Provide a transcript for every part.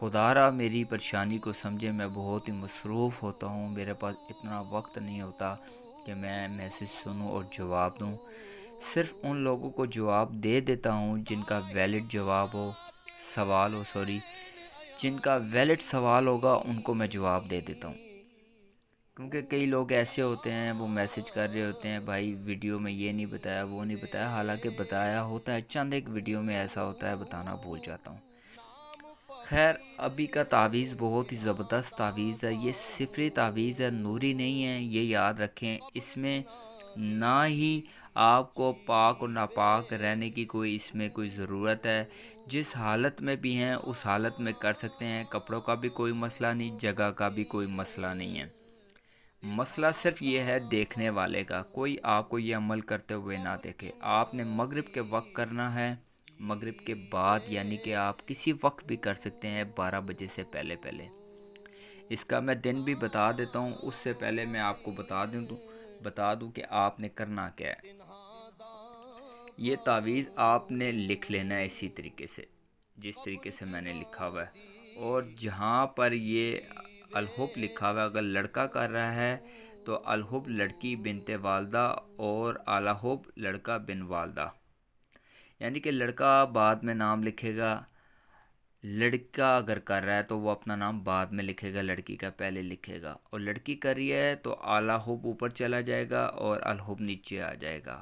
خدا را میری پریشانی کو سمجھے، میں بہت ہی مصروف ہوتا ہوں، میرے پاس اتنا وقت نہیں ہوتا کہ میں میسج سنوں اور جواب دوں۔ صرف ان لوگوں کو جواب دے دیتا ہوں جن کا ویلڈ جواب ہو، جن کا ویلڈ سوال ہوگا ان کو میں جواب دے دیتا ہوں۔ کیونکہ کئی لوگ ایسے ہوتے ہیں، وہ میسج کر رہے ہوتے ہیں بھائی ویڈیو میں یہ نہیں بتایا، وہ نہیں بتایا، حالانکہ بتایا ہوتا ہے، چند ایک ویڈیو میں ایسا ہوتا ہے بتانا بھول جاتا ہوں۔ خیر، ابھی کا تعویذ بہت ہی زبردست تعویذ ہے، یہ صفری تعویذ ہے، نوری نہیں ہے، یہ یاد رکھیں۔ اس میں نہ ہی آپ کو پاک اور ناپاک رہنے کی اس میں کوئی ضرورت ہے۔ جس حالت میں بھی ہیں اس حالت میں کر سکتے ہیں، کپڑوں کا بھی کوئی مسئلہ نہیں، جگہ کا بھی کوئی مسئلہ نہیں ہے۔ مسئلہ صرف یہ ہے دیکھنے والے کا، کوئی آپ کو یہ عمل کرتے ہوئے نہ دیکھے۔ آپ نے مغرب کے وقت کرنا ہے، مغرب کے بعد، یعنی کہ آپ کسی وقت بھی کر سکتے ہیں 12 بجے سے پہلے پہلے۔ اس کا میں دن بھی بتا دیتا ہوں، اس سے پہلے میں آپ کو بتا دوں کہ آپ نے کرنا کیا ہے۔ یہ تعویذ آپ نے لکھ لینا ہے اسی طریقے سے، جس طریقے سے میں نے لکھا ہوا ہے، اور جہاں پر یہ الحب لکھا ہوا ہے، اگر لڑکا کر رہا ہے تو الحب لڑکی بنت والدہ اور الحب لڑکا بن والدہ، یعنی کہ لڑکا بعد میں نام لکھے گا، لڑکا اگر کر رہا ہے تو وہ اپنا نام بعد میں لکھے گا، لڑکی کا پہلے لکھے گا، اور لڑکی کر رہی ہے تو الحب اوپر چلا جائے گا اور الحب نیچے آ جائے گا۔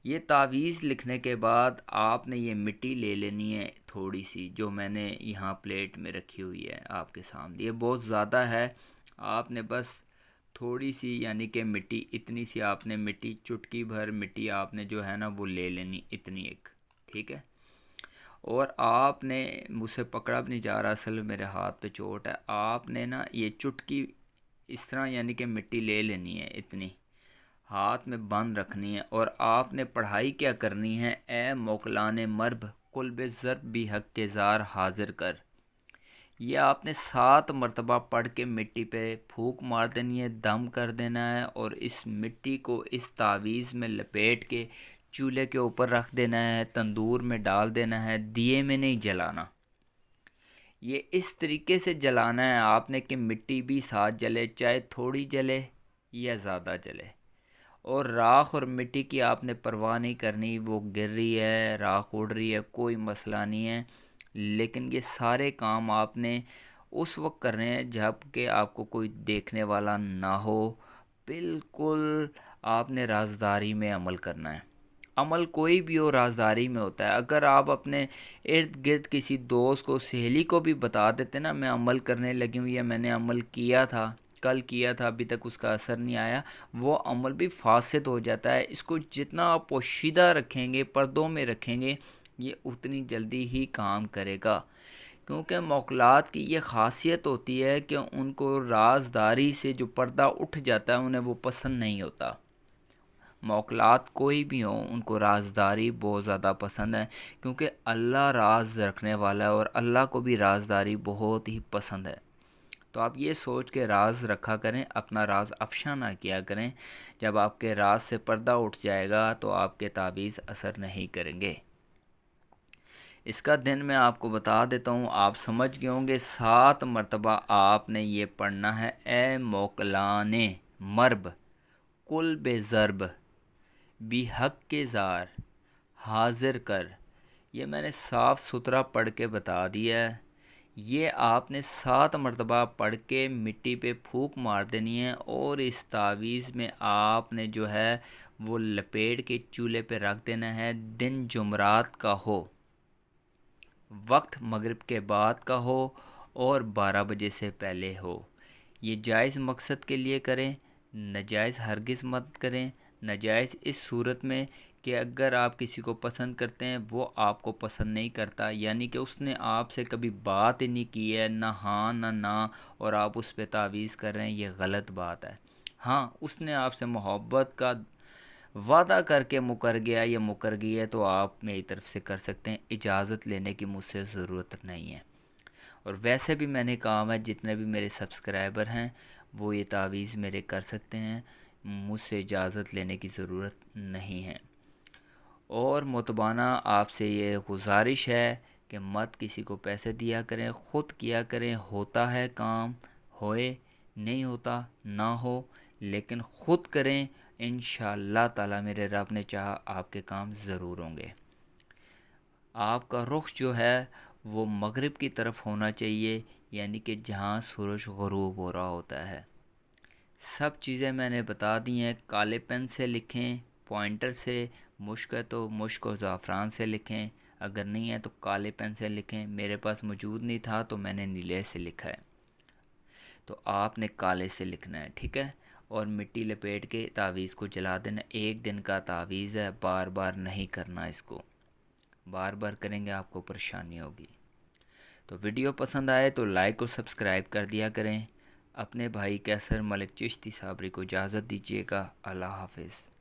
یہ تعویذ لکھنے کے بعد آپ نے یہ مٹی لے لینی ہے تھوڑی سی، جو میں نے یہاں پلیٹ میں رکھی ہوئی ہے آپ کے سامنے، یہ بہت زیادہ ہے، آپ نے بس تھوڑی سی، یعنی کہ مٹی اتنی سی، آپ نے مٹی چٹکی بھر مٹی آپ نے جو ہے نا وہ لے لینی، اتنی ایک، ٹھیک ہے۔ اور آپ نے، مجھ سے پکڑا بھی نہیں جا رہا، اصل میرے ہاتھ پہ چوٹ ہے، آپ نے نا یہ چٹکی اس طرح یعنی کہ مٹی لے لینی ہے اتنی، ہاتھ میں بند رکھنی ہے، اور آپ نے پڑھائی کیا کرنی ہے، اے موکلان مرب قلب ضرب بھی حق کے زار حاضر کر، یہ آپ نے 7 مرتبہ پڑھ کے مٹی پہ پھونک مار دینی ہے، دم کر دینا ہے، اور اس مٹی کو اس تعویذ میں لپیٹ کے چولہے کے اوپر رکھ دینا ہے، تندور میں ڈال دینا ہے، دیے میں نہیں جلانا۔ یہ اس طریقے سے جلانا ہے آپ نے کہ مٹی بھی ساتھ جلے، چاہے تھوڑی جلے یا زیادہ جلے، اور راکھ اور مٹی کی آپ نے پرواہ نہیں کرنی، وہ گر رہی ہے، راکھ اڑ رہی ہے، کوئی مسئلہ نہیں ہے، لیکن یہ سارے کام آپ نے اس وقت کرنے ہیں جب کہ آپ کو کوئی دیکھنے والا نہ ہو، بالکل آپ نے رازداری میں عمل کرنا ہے۔ عمل کوئی بھی ہو رازداری میں ہوتا ہے، اگر آپ اپنے ارد گرد کسی دوست کو، سہیلی کو بھی بتا دیتے نا میں عمل کرنے لگی ہوں یا میں نے عمل کیا تھا، کل کیا تھا، ابھی تک اس کا اثر نہیں آیا، وہ عمل بھی فاسد ہو جاتا ہے۔ اس کو جتنا آپ پوشیدہ رکھیں گے، پردوں میں رکھیں گے، یہ اتنی جلدی ہی کام کرے گا، کیونکہ موکلات کی یہ خاصیت ہوتی ہے کہ ان کو رازداری سے جو پردہ اٹھ جاتا ہے انہیں وہ پسند نہیں ہوتا۔ موکلات کوئی بھی ہوں ان کو رازداری بہت زیادہ پسند ہے، کیونکہ اللہ راز رکھنے والا ہے اور اللہ کو بھی رازداری بہت ہی پسند ہے۔ تو آپ یہ سوچ کے راز رکھا کریں، اپنا راز افشا نہ کیا کریں، جب آپ کے راز سے پردہ اٹھ جائے گا تو آپ کے تعویذ اثر نہیں کریں گے۔ اس کا دن میں آپ کو بتا دیتا ہوں، آپ سمجھ گئے ہوں گے، 7 مرتبہ آپ نے یہ پڑھنا ہے، اے موکلان مرب کل بے ضرب بھی حق کے زار حاضر کر، یہ میں نے صاف ستھرا پڑھ کے بتا دیا ہے۔ یہ آپ نے 7 مرتبہ پڑھ کے مٹی پہ پھونک مار دینی ہے، اور اس تعویذ میں آپ نے جو ہے وہ لپیٹ کے چولہے پہ رکھ دینا ہے، دن جمعرات کا ہو، وقت مغرب کے بعد کا ہو، اور 12 بجے سے پہلے ہو۔ یہ جائز مقصد کے لیے کریں، ناجائز ہرگز مت کریں۔ ناجائز اس صورت میں کہ اگر آپ کسی کو پسند کرتے ہیں وہ آپ کو پسند نہیں کرتا، یعنی کہ اس نے آپ سے کبھی بات ہی نہیں کی ہے، نہ ہاں نہ، اور آپ اس پہ تعویذ کر رہے ہیں، یہ غلط بات ہے۔ ہاں، اس نے آپ سے محبت کا وعدہ کر کے مکر گیا یا مکر گئی ہے تو آپ میری طرف سے کر سکتے ہیں، اجازت لینے کی مجھ سے ضرورت نہیں ہے۔ اور ویسے بھی میں نے کہا ہے جتنے بھی میرے سبسکرائبر ہیں وہ یہ تعویذ میرے کر سکتے ہیں، مجھ سے اجازت لینے کی ضرورت نہیں ہے۔ اور متبانہ آپ سے یہ گزارش ہے کہ کہ مت کسی کو پیسے دیا کریں، خود کیا کریں، ہوتا ہے کام ہوئے، نہیں ہوتا نہ ہو، لیکن خود کریں، انشاءاللہ تعالی میرے رب نے چاہا آپ کے کام ضرور ہوں گے۔ آپ کا رخ جو ہے وہ مغرب کی طرف ہونا چاہیے، یعنی کہ جہاں سورج غروب ہو رہا ہوتا ہے۔ سب چیزیں میں نے بتا دی ہیں، کالے پین سے لکھیں، پوائنٹر سے، مشک ہے تو مشک و زعفران سے لکھیں، اگر نہیں ہے تو کالے پین سے لکھیں، میرے پاس موجود نہیں تھا تو میں نے نیلے سے لکھا ہے، تو آپ نے کالے سے لکھنا ہے، ٹھیک ہے؟ اور مٹی لپیٹ کے تعویذ کو جلا دینا۔ 1 دن کا تعویذ ہے، بار بار نہیں کرنا اس کو، بار بار کریں گے آپ کو پریشانی ہوگی۔ تو ویڈیو پسند آئے تو لائک اور سبسکرائب کر دیا کریں۔ اپنے بھائی کیسر ملک چشتی صابری کو اجازت دیجیے گا۔ اللہ حافظ۔